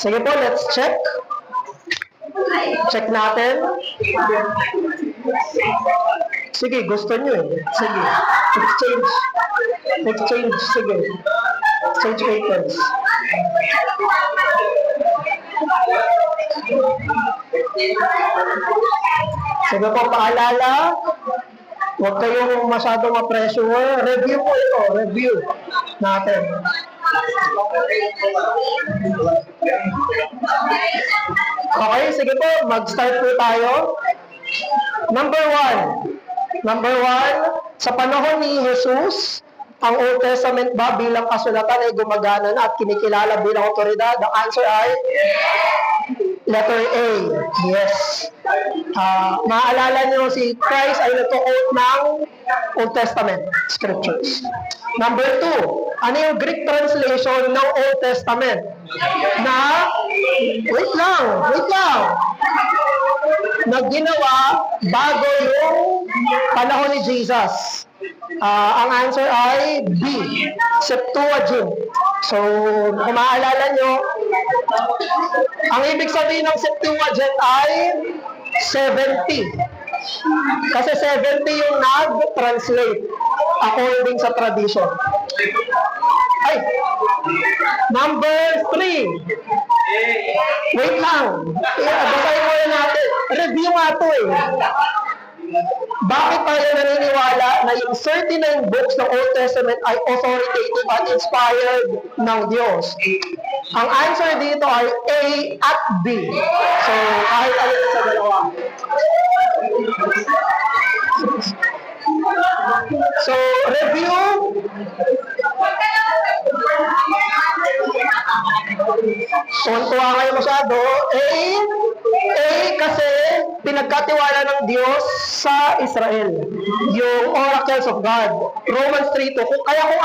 Sige po, let's check. Check natin. Sige, gusto nyo eh. Sige. Exchange. Exchange. Sige. Exchange papers. Sige po, paalala. Huwag kayong masyadong ma-pressure. Review po ito. Review natin. Okay, sige po. Mag-start po tayo. Number one, sa panahon ni Jesus, ang Old Testament ba bilang kasulatan ay gumagana na at kinikilala bilang otoridad? The answer ay letter A. Yes. Maaalala niyo si Christ ay nagko-quote ng Old Testament scriptures. Number 2, ano yung Greek translation ng Old Testament? Na, wait lang. Na ginawa bago yung panahon ni Jesus. Ang answer ay B, Septuagint. So, kung maaalala nyo, ang ibig sabihin ng Septuagint ay 70. Kasi 70 yung nag-translate according sa tradition. Ay, number 3. Wait lang. Basahin muna natin. Review nga ito eh. Bakit tayo naniniwala na yung 39 books ng Old Testament ay authoritative at inspired ng Diyos? Ang answer dito ay A at B. So, kahit alin sa dalawa. So, review. Tuntua kayo masyado. A kasi pinagkatiwala ng Diyos sa Israel. Yung oracles of God. Romans 3:2. Kaya kung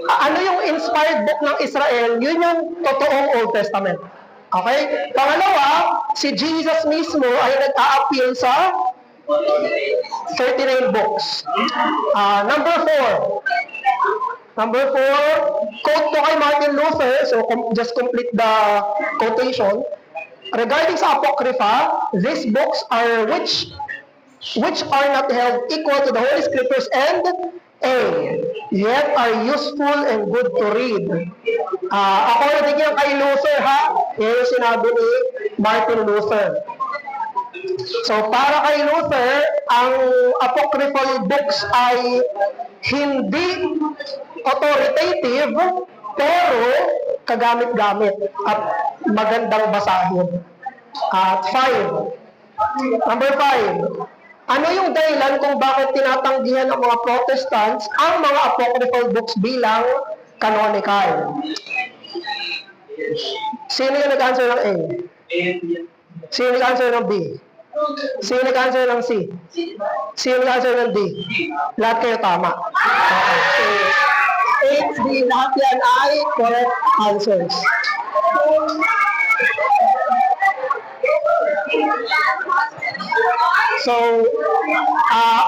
ano yung inspired book ng Israel, yun yung totoong Old Testament. Okay? Pangalawa, si Jesus mismo ay nag-a-appeal sa 39 books. Number 4, quote to kay Martin Luther, so just complete the quotation. Regarding sa Apocrypha, these books are which are not held equal to the Holy Scriptures and A, yet are useful and good to read. According yan kay Luther ha, yan yung sinabi ni Martin Luther. So para kay Luther, ang apocryphal books ay hindi authoritative, pero kagamit-gamit at magandang basahin. At 5. Number 5. Ano yung dahilan kung bakit tinatanggihan ng mga Protestants ang mga apocryphal books bilang canonical? Sino yung nag-answer ng A? Sino yung nag-answer ng B? Sino yung nag-answer ng C? Sino yung nag-answer ng D? Lahat kayo tama. Okay. A, B, lahat yan ay correct answers. So,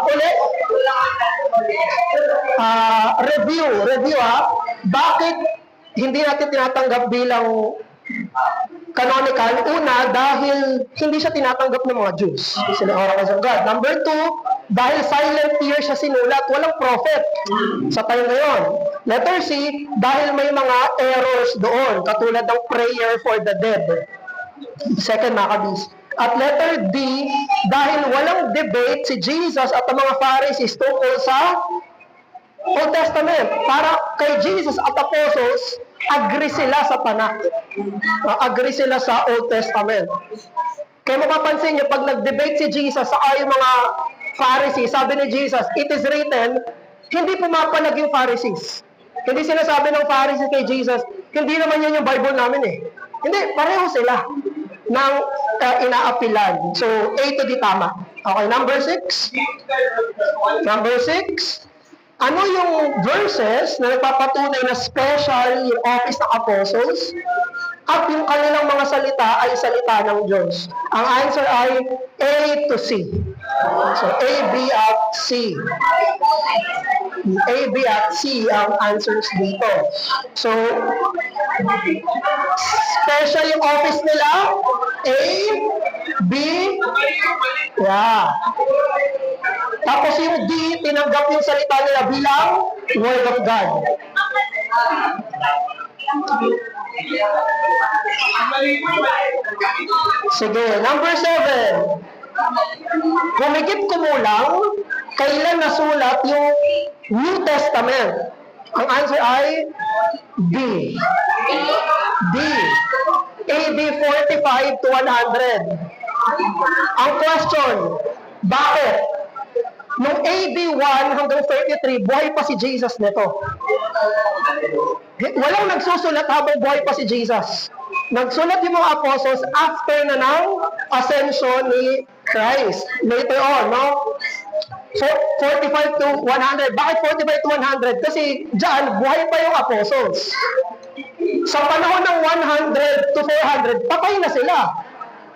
ulit, review bakit hindi natin tinatanggap bilang canonical? Una, dahil hindi siya tinatanggap ng mga Jews. Sila oracles of God. Number 2, dahil silent year siya sinulat, walang prophet sa time na yun. Letter C, dahil may mga errors doon, katulad ng prayer for the dead. Second Maccabees. At letter D, dahil walang debate si Jesus at ang mga Pharisees tungkol sa Old Testament. Para kay Jesus at apostles, agree sila sa Tanakh. Agree sila sa Old Testament. Kaya mapapansin nyo, pag nag-debate si Jesus sa yung mga Pharisees, sabi ni Jesus, it is written, hindi pumapalag yung Pharisees. Hindi sinasabi ng Pharisees kay Jesus, hindi naman yun yung Bible namin eh. Hindi, pareho sila ng inaapilan. So, A to D tama. Okay, number 6. Ano yung verses na nagpapatunay na special yung office ng apostles at yung kanilang mga salita ay salita ng Diyos? Ang answer ay A to C. So, A, B, at C. A, B, at C ang answers dito. So, special yung office nila. A, B, yeah. Tapos yung D, tinanggap yung salita nila bilang Word of God. Sige, number 7. Humigit kumulang, kailan nasulat yung New Testament? Ang answer ay B. D. AD 45 to 100. Ang question, bakit? Nung AD 1 hanggang 33, buhay pa si Jesus nito. Walang nagsusulat habang buhay pa si Jesus. Nagsulat yung mga apostles after na ng ascension ni Christ. Later on, no? So, 45 to 100. Bakit 45 to 100? Kasi dyan, buhay pa yung apostles. Sa panahon ng 100 to 400, patay na sila.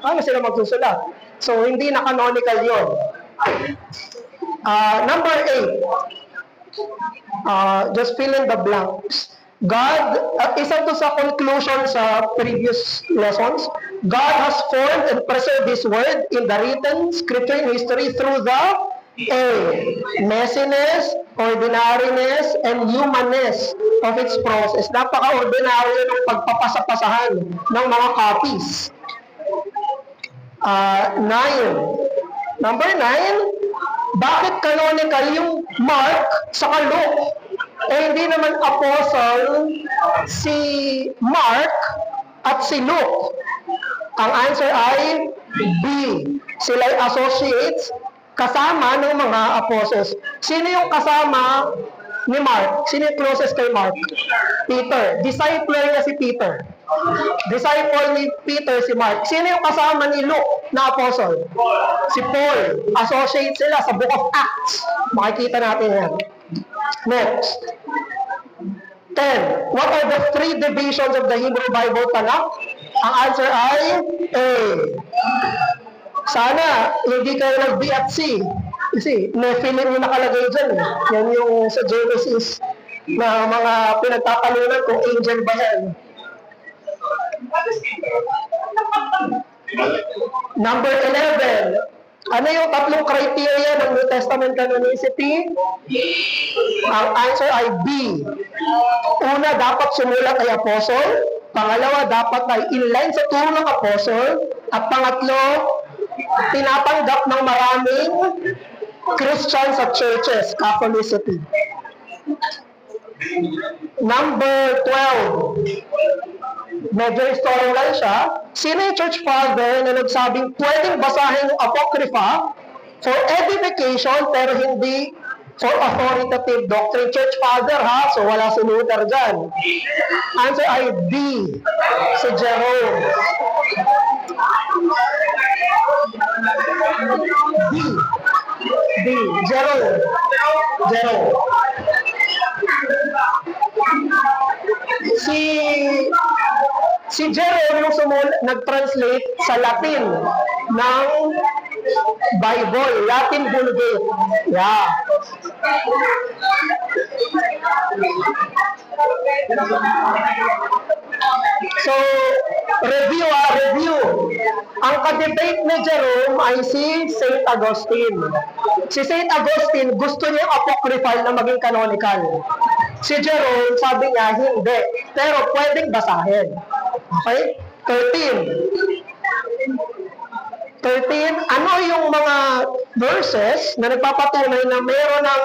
Paano sila magsusulat? So, hindi na canonical yun. Number 8. Just fill in the blanks. God, isa to sa conclusion sa previous lessons, God has formed and preserved His Word in the written scripture history through the A. Messiness, ordinariness, and humanness of its process. Napaka-ordinaryo ng pagpapasapasahan ng mga copies. 9. Number 9, bakit canonical yung Mark sa Luke? Hindi naman apostle si Mark at si Luke. Ang answer ay B. Sila'y associates kasama ng mga apostles. Sino yung kasama ni Mark? Sino yung closest kay Mark? Peter. Disciple niya si Peter. Disciple ni Peter si Mark. Sino yung kasama ni Luke na apostle? Si Paul. Associate sila sa Book of Acts. Makikita natin yan. Next. 10. What are the 3 divisions of the Hebrew Bible Tanakh? Ang answer ay A. Sana hindi kayo nag-B at C. Kasi Nephilim yung nakalagay dyan. Yan yung sa Genesis na mga pinagtatalunan kung angel ba yan. Number 11. Ano yung tatlong criteria ng New Testament canonicity? Ang answer ay B. Una, dapat sumulat ay apostle. Pangalawa, dapat ay inline sa turo ng apostle. At pangatlo, tinatanggap ng maraming Christians at churches, Catholicity. Number 12. Medyo historical siya. Sino yung church father na nagsabing pwedeng basahin yung Apocrypha for edification pero hindi for authoritative doctrine? Church father, ha? So wala si Luther dyan. Answer ay B. Si Jerome. B. B. Jerome. Jerome. Si Jerome yung nag-translate sa Latin ng Bible, Latin Vulgate. Yeah. So, review. Ang ka-debate ni Jerome ay si St. Augustine. Si St. Augustine, gusto niya yung apocryphal na maging canonical. Si Jerome, sabi niya, hindi. Pero pwedeng basahin. Okay? 13. Ano yung mga verses na nagpapatunay na meron ng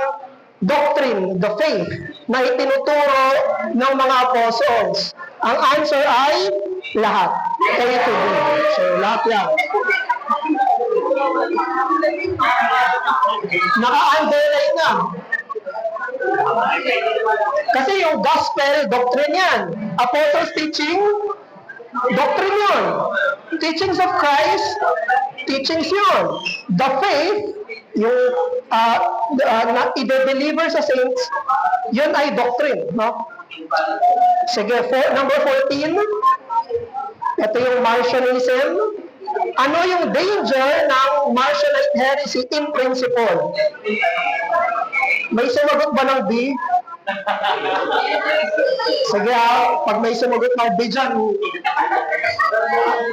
doctrine, the faith, na itinuturo ng mga apostles? Ang answer ay lahat. A to B. So, lahat yan. Naka-underline na. Kasi yung gospel, doctrine yan. Apostles teaching, doctrine yun. Teachings of Christ, teachings yun. The faith, yung na i-deliver sa saints, yun ay doctrine. No? Sige, number 14. Ito yung Marcionism. Ano yung danger ng Marcionite heresy in principle? May sumagot ba ng B? Sige pag may sumagot na B dyan,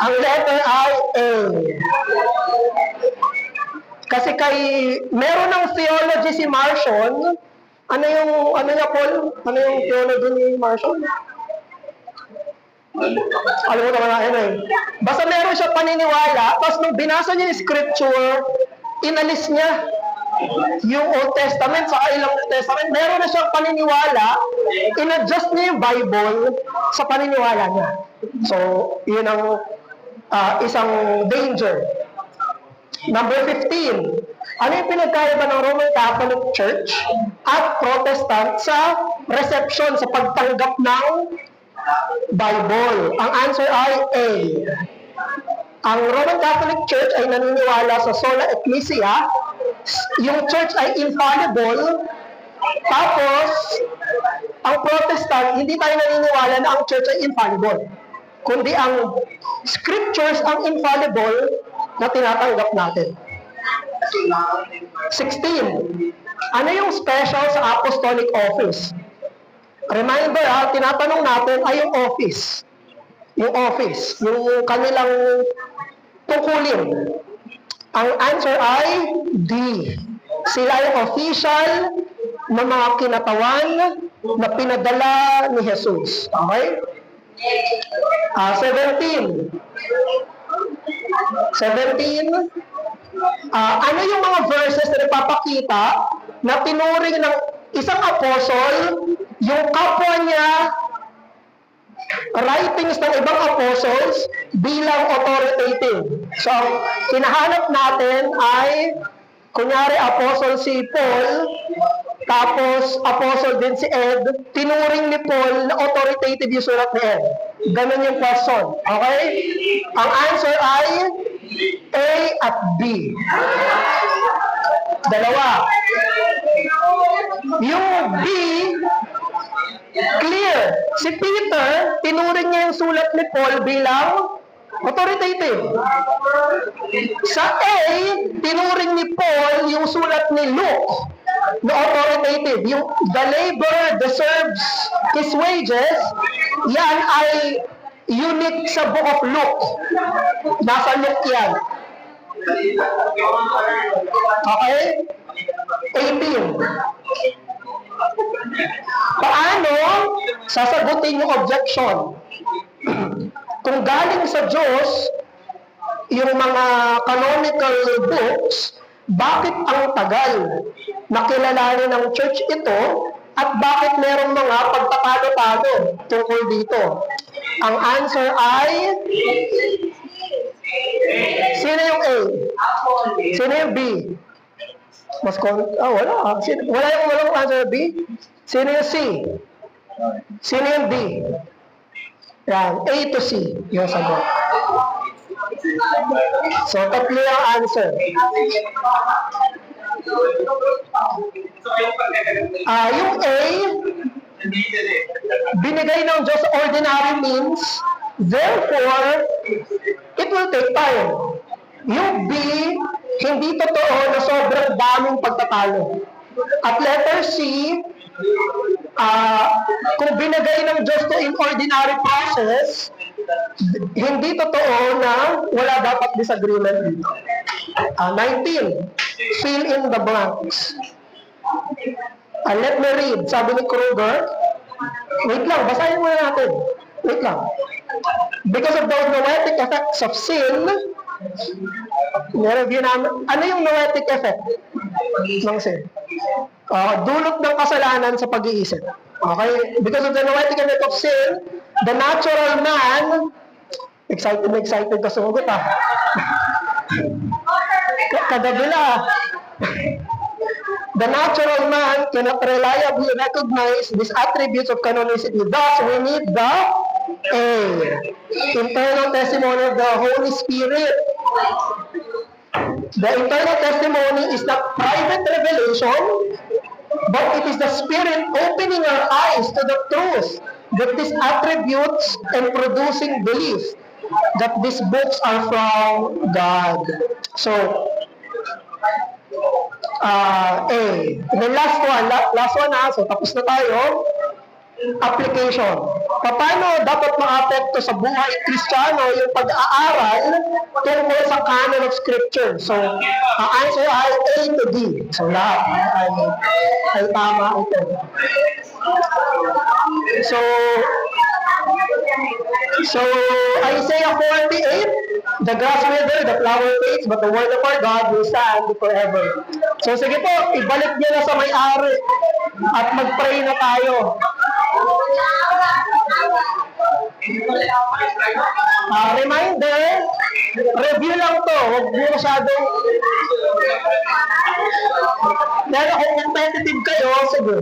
ang letter I, A. Kasi meron ng theology si Marcion. Ano niya, Paul? Ano yung theology ni Marcion? Alam mo naman na yun eh. Basta meron siya paniniwala, tapos nung binasa niya yung scripture, inalis niya yung Old Testament sa ilang Testament. Meron na siyang paniniwala, in-adjust niya yung Bible sa paniniwala niya. So, yun ang isang danger. Number 15. Ano yung pinagkaiba ng Roman Catholic Church at Protestant sa reception, sa pagtanggap ng Bible? Ang answer ay A. Ang Roman Catholic Church ay naniniwala sa sola ecclesia. Yung church ay infallible. Tapos, ang Protestant, hindi tayo naniniwala na ang church ay infallible. Kundi ang scriptures ang infallible na tinatanggap natin. 16. Ano yung special sa apostolic office? Reminder tinatanong natin ay yung office. Yung office, yung kanilang tungkulin. Ang answer ay D. Sila yung official ng mga kinatawan na pinadala ni Jesus. Okay? 17. Ano yung mga verses na nagpapakita na tinuring ng isang apostle yung kapwa niya writings ng ibang apostles bilang authoritative? So, hinahanap natin ay kunyari apostle si Paul, tapos apostle din si Ed, tinuring ni Paul na authoritative yung sulat ni Ed. Ganun yung question. Okay? Ang answer ay A at B. Dalawa. Yung B, clear. Si Peter, tinuring niya yung sulat ni Paul bilang authoritative. Sa A, tinuring ni Paul yung sulat ni Luke na authoritative. Yung the laborer deserves his wages, yan ay unique sa Book of Luke. Nasa Luke yan. Okay? 18. Paano sasagutin yung objection? Kung galing sa Diyos yung mga canonical books, bakit ang tagal na kilalanin ng church ito at bakit merong mga pagtatalo-talo tungkol dito? Ang answer ay sino yung A? Sino yung B? Wala. Walang answer B? Sino yung C? Sino yung D? Yan, A to C yung sagot. So, tatlo yung answer. Yung A, binigay ng Diyos ordinary means, therefore, it will take time. Yung B, hindi totoo na sobrang daming pagtatalo. At letter C, kung binigay ng Diyos to in ordinary process, hindi totoo na wala dapat disagreement dito. 19. Fill in the blanks. Let me read. Sabi ni Kruger, wait lang, basahin muna natin. Wait lang. Because of the noetic effects of sin, nireview namin, ano yung noetic effect ng sin? Dulot ng kasalanan sa pag-iisip. Okay? Because of the noetic effect of sin, the natural man, excited ka sumagot Kadabila. The natural man cannot reliably recognize these attributes of canonicity. Thus, we need the A. Internal testimony of the Holy Spirit. The internal testimony is not private revelation, but it is the Spirit opening our eyes to the truth that these attributes and producing belief that these books are from God. So, A. And then last one na, so tapos na tayo. Application. Paano dapat ma-apekto sa buhay Kristiyano yung pag-aaral tungkol sa canon of Scripture? So, ang answer ay A to D. So, lahat ay tama ito. So, Isaiah 48, the grass wither, the flower fades, but the word of our God will stand forever. So, sige po, ibalik niyo na sa may-ari at mag-pray na tayo. Reminder, review lang to. Huwag mo masyadong... Pero kung competitive kayo, sige.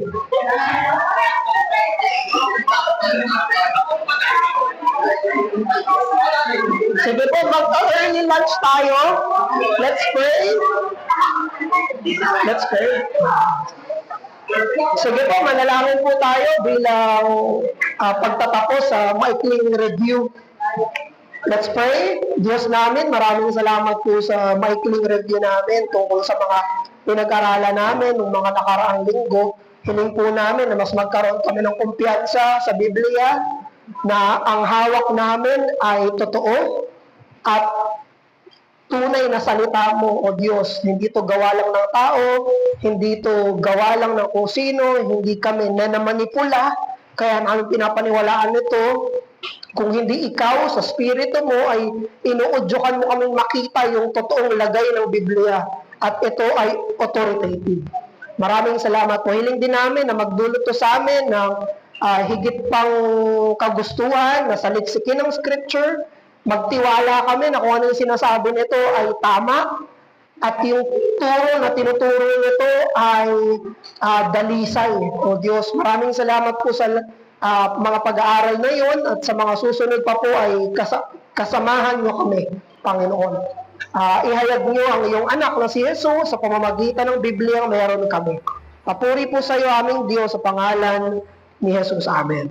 Sige po, mag-early lunch tayo. Let's pray. Let's pray. Sige po, manalangin po tayo bilang pagtatapos sa maikling review. Let's pray. Diyos namin, maraming salamat po sa maikling review namin tungkol sa mga pinag-aralan namin ng mga nakaraang linggo. Hiling po namin na mas magkaroon kami ng kumpiyansa sa Biblia na ang hawak namin ay totoo at tunay na salita mo, O Diyos. Hindi to gawa lang ng tao, hindi to gawa lang ng kung sino, hindi kami nanamanipula, kaya namin pinapaniwalaan nito. Kung hindi ikaw, sa spirito mo, ay inuudyokan mo kaming makita yung totoong lagay ng Biblia. At ito ay authoritative. Maraming salamat po. Hiling din namin na magdulot to sa amin ng higit pang kagustuhan na saliksikin ng Scripture. Magtiwala kami na kung ano yung sinasabi nito ay tama. At yung turo na tinuturo nito ay dalisay. O Diyos, maraming salamat po sa mga pag-aaral na yun at sa mga susunod pa po ay kasamahan nyo kami, Panginoon. Ihayag nyo ang iyong anak na si Jesus sa pamamagitan ng Biblia meron kami. Papuri po sa iyo aming Diyos sa pangalan ni Jesus. Amen.